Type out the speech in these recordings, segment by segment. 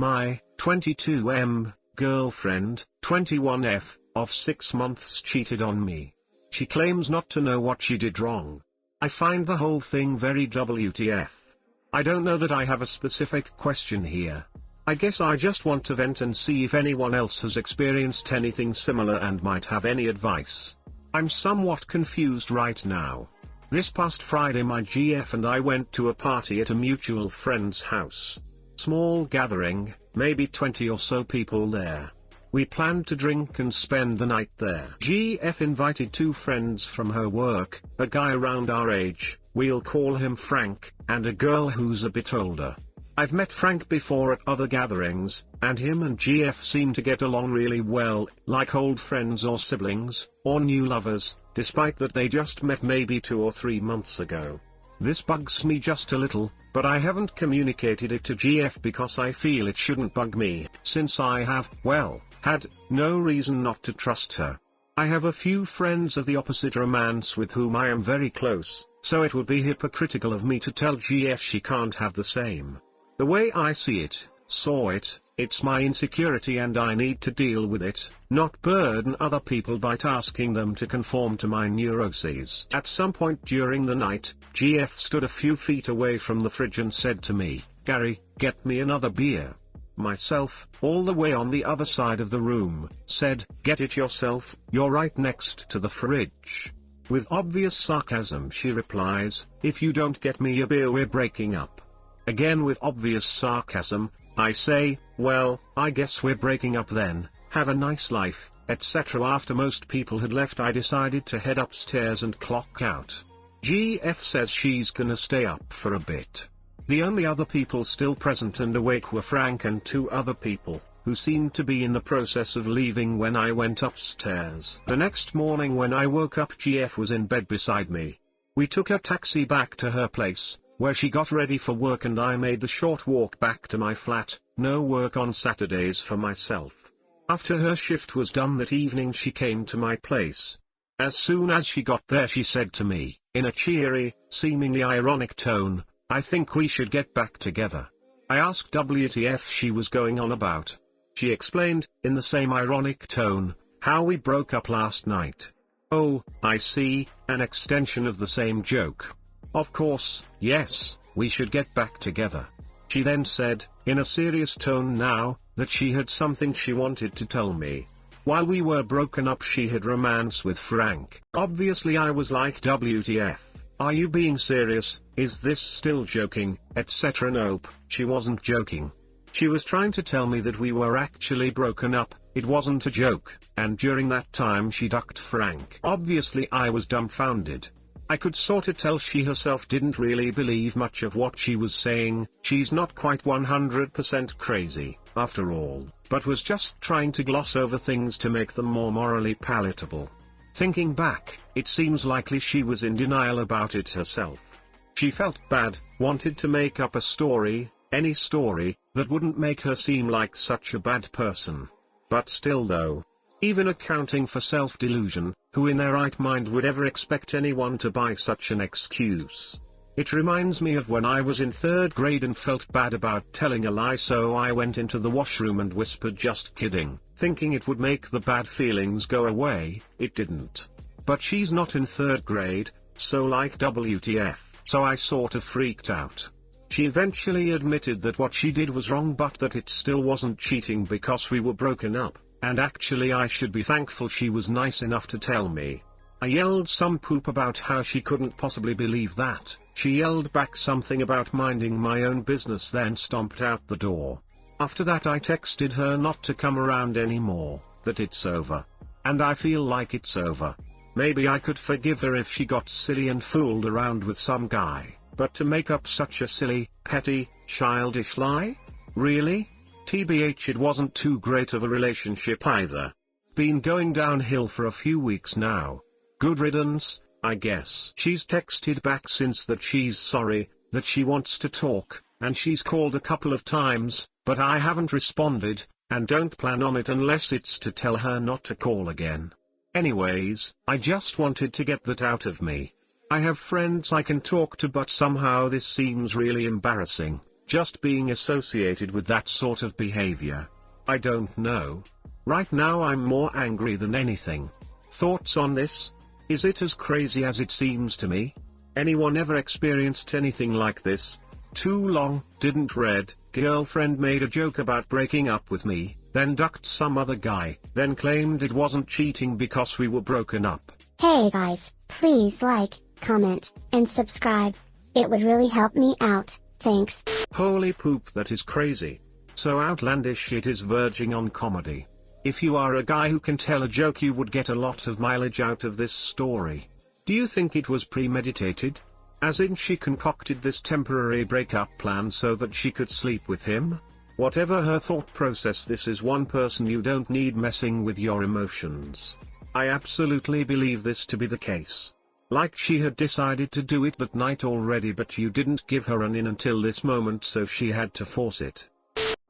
My 22M girlfriend, 21F, of 6 months cheated on me. She claims not to know what she did wrong. I find the whole thing very WTF. I don't know that I have a specific question here. I guess I just want to vent and see if anyone else has experienced anything similar and might have any advice. I'm somewhat confused right now. This past Friday my GF and I went to a party at a mutual friend's house. Small gathering, maybe 20 or so people there. We planned to drink and spend the night there. GF invited 2 friends from her work, a guy around our age, we'll call him Frank, and a girl who's a bit older. I've met Frank before at other gatherings, and him and GF seem to get along really well, like old friends or siblings, or new lovers, despite that they just met maybe 2 or 3 months ago. This bugs me just a little, but I haven't communicated it to GF because I feel it shouldn't bug me, since I have, well, had no reason not to trust her. I have a few friends of the opposite romance with whom I am very close, so it would be hypocritical of me to tell GF she can't have the same. The way I see it, saw it, it's my insecurity and I need to deal with it, not burden other people by asking them to conform to my neuroses. At some point during the night, GF stood a few feet away from the fridge and said to me, "Gary, get me another beer." Myself, all the way on the other side of the room, said, "Get it yourself, you're right next to the fridge." With obvious sarcasm she replies, "If you don't get me a beer we're breaking up." Again with obvious sarcasm, I say, "Well, I guess we're breaking up then, have a nice life," etc. After most people had left I decided to head upstairs and clock out. GF says she's gonna stay up for a bit. The only other people still present and awake were Frank and 2 other people, who seemed to be in the process of leaving when I went upstairs. The next morning when I woke up GF was in bed beside me. We took a taxi back to her place, where she got ready for work and I made the short walk back to my flat, no work on Saturdays for myself. After her shift was done that evening she came to my place. As soon as she got there she said to me, in a cheery, seemingly ironic tone, "I think we should get back together." I asked WTF she was going on about. She explained, in the same ironic tone, how we broke up last night. Oh, I see, an extension of the same joke. Of course, yes, we should get back together. She then said, in a serious tone now, that she had something she wanted to tell me. While we were broken up she had romance with Frank. Obviously I was like, WTF, are you being serious, is this still joking, etc. Nope, she wasn't joking. She was trying to tell me that we were actually broken up, it wasn't a joke, and during that time she ducked Frank. Obviously I was dumbfounded. I could sorta tell she herself didn't really believe much of what she was saying, she's not quite 100% crazy, after all, but was just trying to gloss over things to make them more morally palatable. Thinking back, it seems likely she was in denial about it herself. She felt bad, wanted to make up a story, any story, that wouldn't make her seem like such a bad person. But still though, even accounting for self-delusion, who in their right mind would ever expect anyone to buy such an excuse? It reminds me of when I was in 3rd grade and felt bad about telling a lie, so I went into the washroom and whispered "just kidding," thinking it would make the bad feelings go away. It didn't. But she's not in 3rd grade, so like WTF, so I sort of freaked out. She eventually admitted that what she did was wrong but that it still wasn't cheating because we were broken up, and actually I should be thankful she was nice enough to tell me. I yelled some poop about how she couldn't possibly believe that. She yelled back something about minding my own business, then stomped out the door. After that I texted her not to come around anymore, that it's over. And I feel like it's over. Maybe I could forgive her if she got silly and fooled around with some guy, but to make up such a silly, petty, childish lie? Really? TBH, it wasn't too great of a relationship either. Been going downhill for a few weeks now. Good riddance, I guess. She's texted back since that she's sorry, that she wants to talk, and she's called a couple of times, but I haven't responded, and don't plan on it unless it's to tell her not to call again. Anyways, I just wanted to get that out of me. I have friends I can talk to, but somehow this seems really embarrassing. just being associated with that sort of behavior. I don't know. Right now I'm more angry than anything. Thoughts on this? Is it as crazy as it seems to me? Anyone ever experienced anything like this? Too long, didn't read, girlfriend made a joke about breaking up with me, then ducked some other guy, then claimed it wasn't cheating because we were broken up. Hey guys, please like, comment, and subscribe. It would really help me out, thanks. Holy poop, that is crazy. So outlandish it is verging on comedy. If you are a guy who can tell a joke, you would get a lot of mileage out of this story. Do you think it was premeditated? As in she concocted this temporary breakup plan so that she could sleep with him? Whatever her thought process, this is one person you don't need messing with your emotions. I absolutely believe this to be the case. Like she had decided to do it that night already, but you didn't give her an in until this moment, so she had to force it.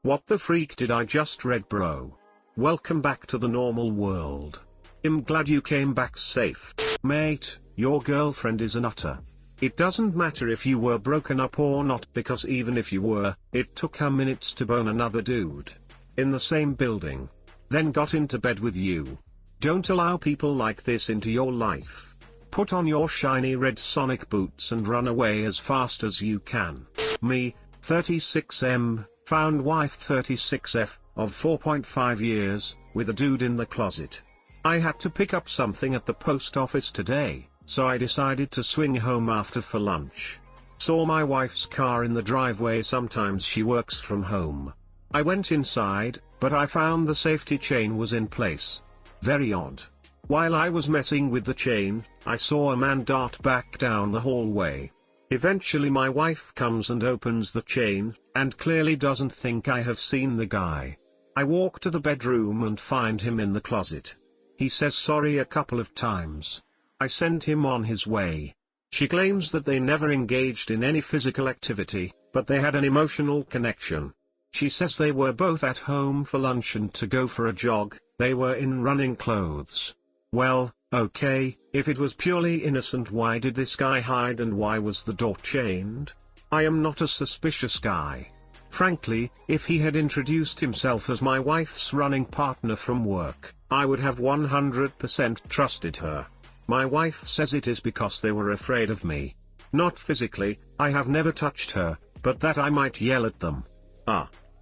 What the freak did I just read, bro? Welcome back to the normal world. I'm glad you came back safe. Mate, your girlfriend is a nutter. It doesn't matter if you were broken up or not, because even if you were, it took her minutes to bone another dude. In the same building. Then got into bed with you. Don't allow people like this into your life. Put on your shiny red Sonic boots and run away as fast as you can. Me, 36M, found wife 36F, of 4.5 years, with a dude in the closet. I had to pick up something at the post office today, so I decided to swing home after for lunch. Saw my wife's car in the driveway, sometimes she works from home. I went inside, but I found the safety chain was in place. Very odd. While I was messing with the chain, I saw a man dart back down the hallway. Eventually my wife comes and opens the chain, and clearly doesn't think I have seen the guy. I walk to the bedroom and find him in the closet. He says sorry a couple of times. I send him on his way. She claims that they never engaged in any physical activity, but they had an emotional connection. She says they were both at home for lunch and to go for a jog, they were in running clothes. Well, okay, if it was purely innocent, why did this guy hide and why was the door chained? I am not a suspicious guy. Frankly, if he had introduced himself as my wife's running partner from work, I would have 100% trusted her. My wife says it is because they were afraid of me. Not physically, I have never touched her, but that I might yell at them.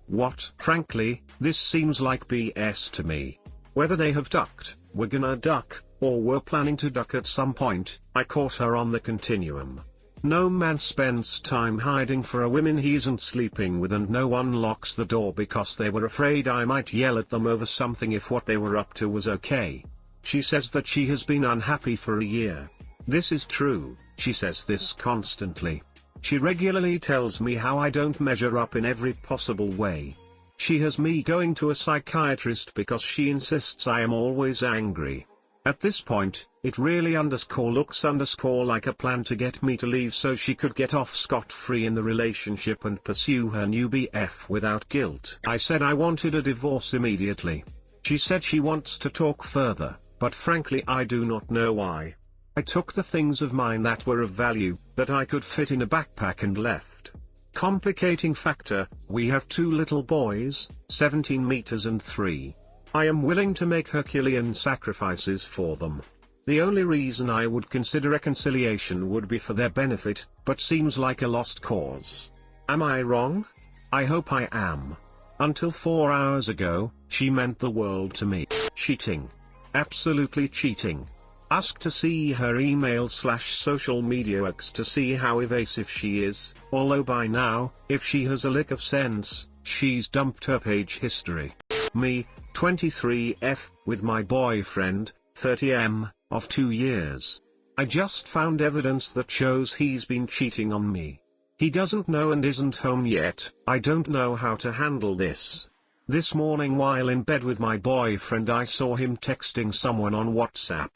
What? Frankly, this seems like BS to me. Whether they have ducked, were gonna duck, or were planning to duck at some point, I caught her on the continuum. No man spends time hiding for a woman he isn't sleeping with, and no one locks the door because they were afraid I might yell at them over something if what they were up to was okay. She says that she has been unhappy for a year. This is true, she says this constantly. She regularly tells me how I don't measure up in every possible way. She has me going to a psychiatrist because she insists I am always angry. At this point, it really looks like a plan to get me to leave so she could get off scot-free in the relationship and pursue her new BF without guilt. I said I wanted a divorce immediately. She said she wants to talk further, but frankly I do not know why. I took the things of mine that were of value, that I could fit in a backpack, and left. Complicating factor, we have 2 little boys, 17 meters and 3. I am willing to make Herculean sacrifices for them. The only reason I would consider reconciliation would be for their benefit, but seems like a lost cause. Am I wrong? I hope I am. Until 4 hours ago, she meant the world to me. Cheating. Absolutely cheating. Ask to see her email/social media acts to see how evasive she is, although by now, if she has a lick of sense, she's dumped her page history. Me, 23F, with my boyfriend, 30M, of 2 years. I just found evidence that shows he's been cheating on me. He doesn't know and isn't home yet. I don't know how to handle this. This morning while in bed with my boyfriend I saw him texting someone on WhatsApp.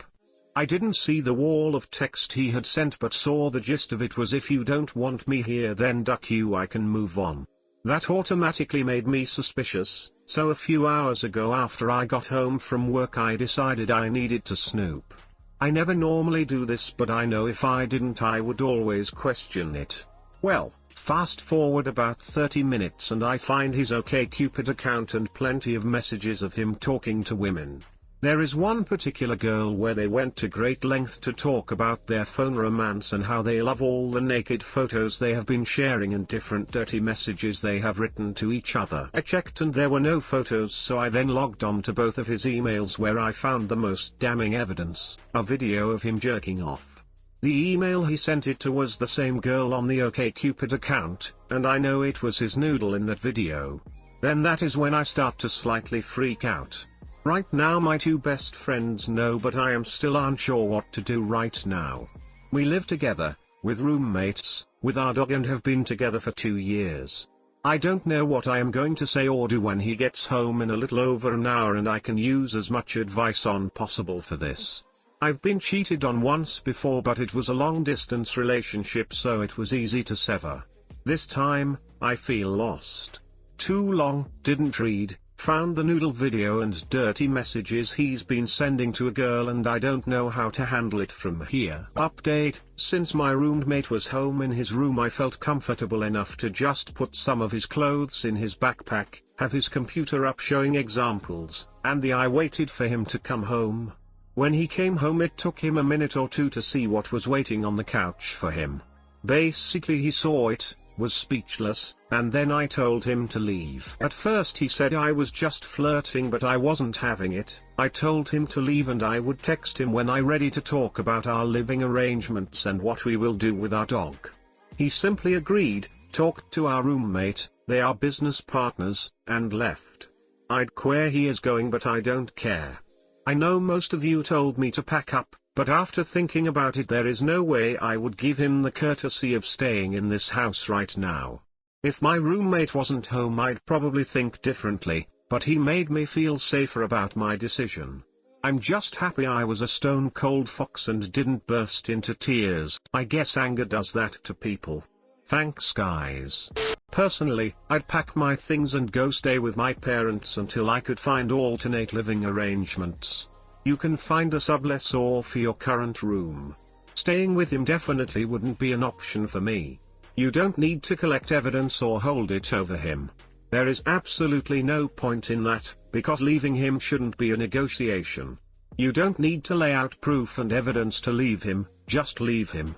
I didn't see the wall of text he had sent but saw the gist of it was, if you don't want me here then duck you, I can move on. That automatically made me suspicious, so a few hours ago after I got home from work I decided I needed to snoop. I never normally do this, but I know if I didn't I would always question it. Well, Fast forward about 30 minutes and I find his OkCupid account and plenty of messages of him talking to women. There is one particular girl where they went to great length to talk about their phone romance and how they love all the naked photos they have been sharing and different dirty messages they have written to each other. I checked and there were no photos, so I then logged on to both of his emails where I found the most damning evidence, a video of him jerking off. The email he sent it to was the same girl on the OkCupid account, and I know it was his noodle in that video. Then that is when I start to slightly freak out. Right now my two best friends know, but I am still unsure what to do right now. We live together, with roommates, with our dog, and have been together for 2 years. I don't know what I am going to say or do when he gets home in a little over an hour, and I can use as much advice on possible for this. I've been cheated on once before, but it was a long distance relationship, so it was easy to sever. This time, I feel lost. Too long, didn't read, found the noodle video and dirty messages he's been sending to a girl, and I don't know how to handle it from here. Update: since my roommate was home in his room, I felt comfortable enough to just put some of his clothes in his backpack, have his computer up showing examples, and I waited for him to come home. When he came home, it took him a minute or two to see what was waiting on the couch for him. Basically he saw it, was speechless, and then I told him to leave. At first he said I was just flirting, but I wasn't having it. I told him to leave and I would text him when I'm ready to talk about our living arrangements and what we will do with our dog. He simply agreed, talked to our roommate, they are business partners, and left. I'd where he is going, but I don't care. I know most of you told me to pack up, but after thinking about it, there is no way I would give him the courtesy of staying in this house right now. If my roommate wasn't home, I'd probably think differently, but he made me feel safer about my decision. I'm just happy I was a stone cold fox and didn't burst into tears. I guess anger does that to people. Thanks guys. Personally, I'd pack my things and go stay with my parents until I could find alternate living arrangements. You can find a sublessor for your current room. Staying with him definitely wouldn't be an option for me. You don't need to collect evidence or hold it over him. There is absolutely no point in that, because leaving him shouldn't be a negotiation. You don't need to lay out proof and evidence to leave him, just leave him.